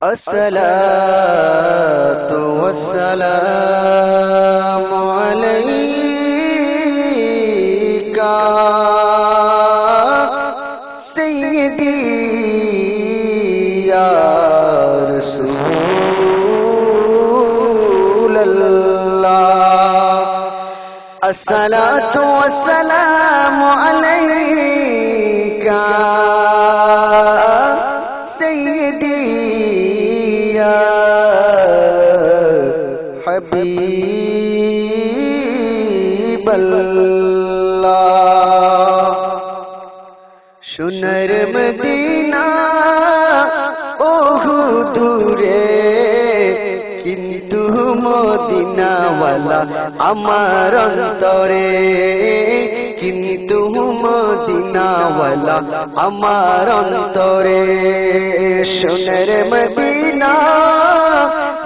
الصلاة والسلام عليك سيدي يا رسول الله. الصلاة والسلام عليك سيدي يا حبيب الله. সোনার মদিনা ওহু দূরে, কিন্তু মদিনাওয়ালা আমার অন্তরে, কিন্তু মদিনাওয়ালা আমার অন্তরে। সোনার মদিনা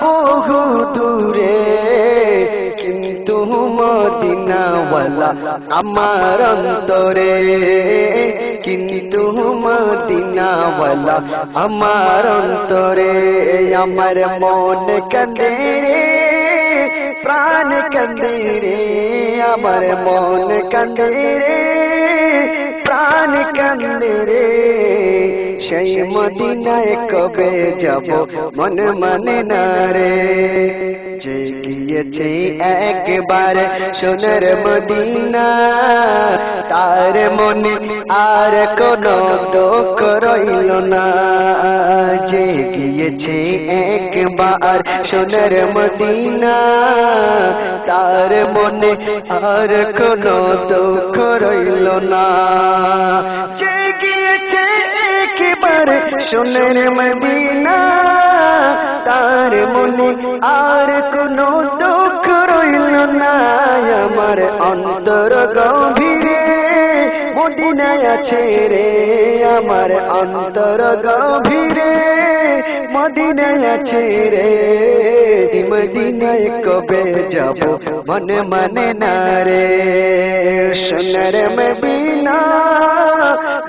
বহু দূরে, কিন্তু মদিনাওয়ালা আমার অন্তরে, কিন্তু মদিনাওয়ালা আমার অন্তরে। আমার মন কাঁদে রে, প্রাণ কাঁদে রে, আমার মন কাঁদে রে, প্রাণ কাঁদে রে। সেই মদিনায় কবে যাব মন মানে না রে। যে গিয়েছে একবার সোনার মদিনা, তার মনে আর কোনো দুঃখ রইল না। যে গিয়েছে একবার সোনার মদিনা, তার মনে আর কোনো দুঃখ রইল না। যে গিয়েছে একবার সোনার মদিনা, তার মনে আর কোনো দুঃখ রইল না। আমার অন্তর গভীরে মদিনায় আছে রে, আমার অন্তর গভীরে মদিনায় আছে রে। মদিনায় কবে যাব মন মানে না রে। সোনার মদিনা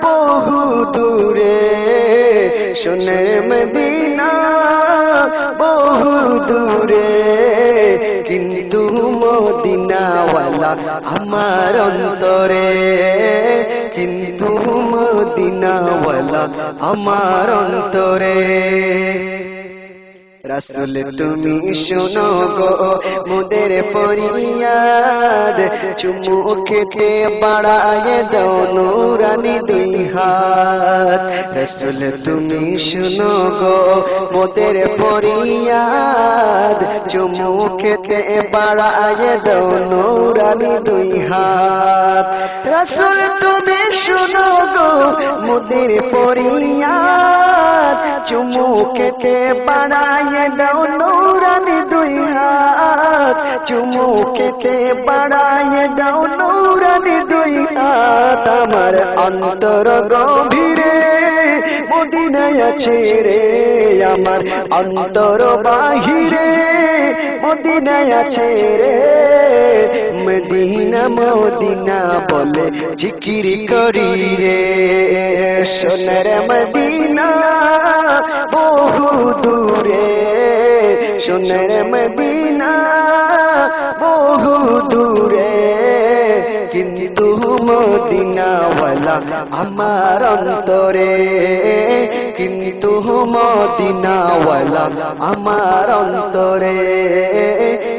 বহু দূরে, সোনার মদিনা বহু দূরে, কিন্তু মদিনাওয়ালা আমার অন্তরে, কিন্তু মদিনাওয়ালা আমার অন্তরে। রাসূল তুমি শোনো গো মোদের ফরিয়াদ, চুমু খেতে বাড়ায় দাও নূরানি দুই হাত। রাসূল তুমি শোনো গো মোদের ফরিয়াদ, চুমু খেতে বাড়ায় দাও নূরানি দুই হাত। রাসূল তুমি শোনো গো মোদের ফরিয়াদ, চুমু খেতে বাড়ায় দাও নূরানি দুই হাত, চুমু খেতে বাড়ায় দাও নূরানি দুই হাত। আমার অন্তর গভীরে মদিনায় আছে রে, আমার অন্তর বাহিরে মদিনায় আছে রে। মদিনা মদিনা বলে জিকির করি রে। সোনার মদিনা বহু দূরে, সোনার মদিনা বহু দূরে, কিন্তু মদিনাওয়ালা আমার অন্তরে, কিন্তু মদিনাওয়ালা আমার অন্তরে,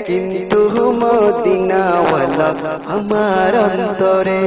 কিন্তু মদিনাওয়ালা আমার অন্তরে।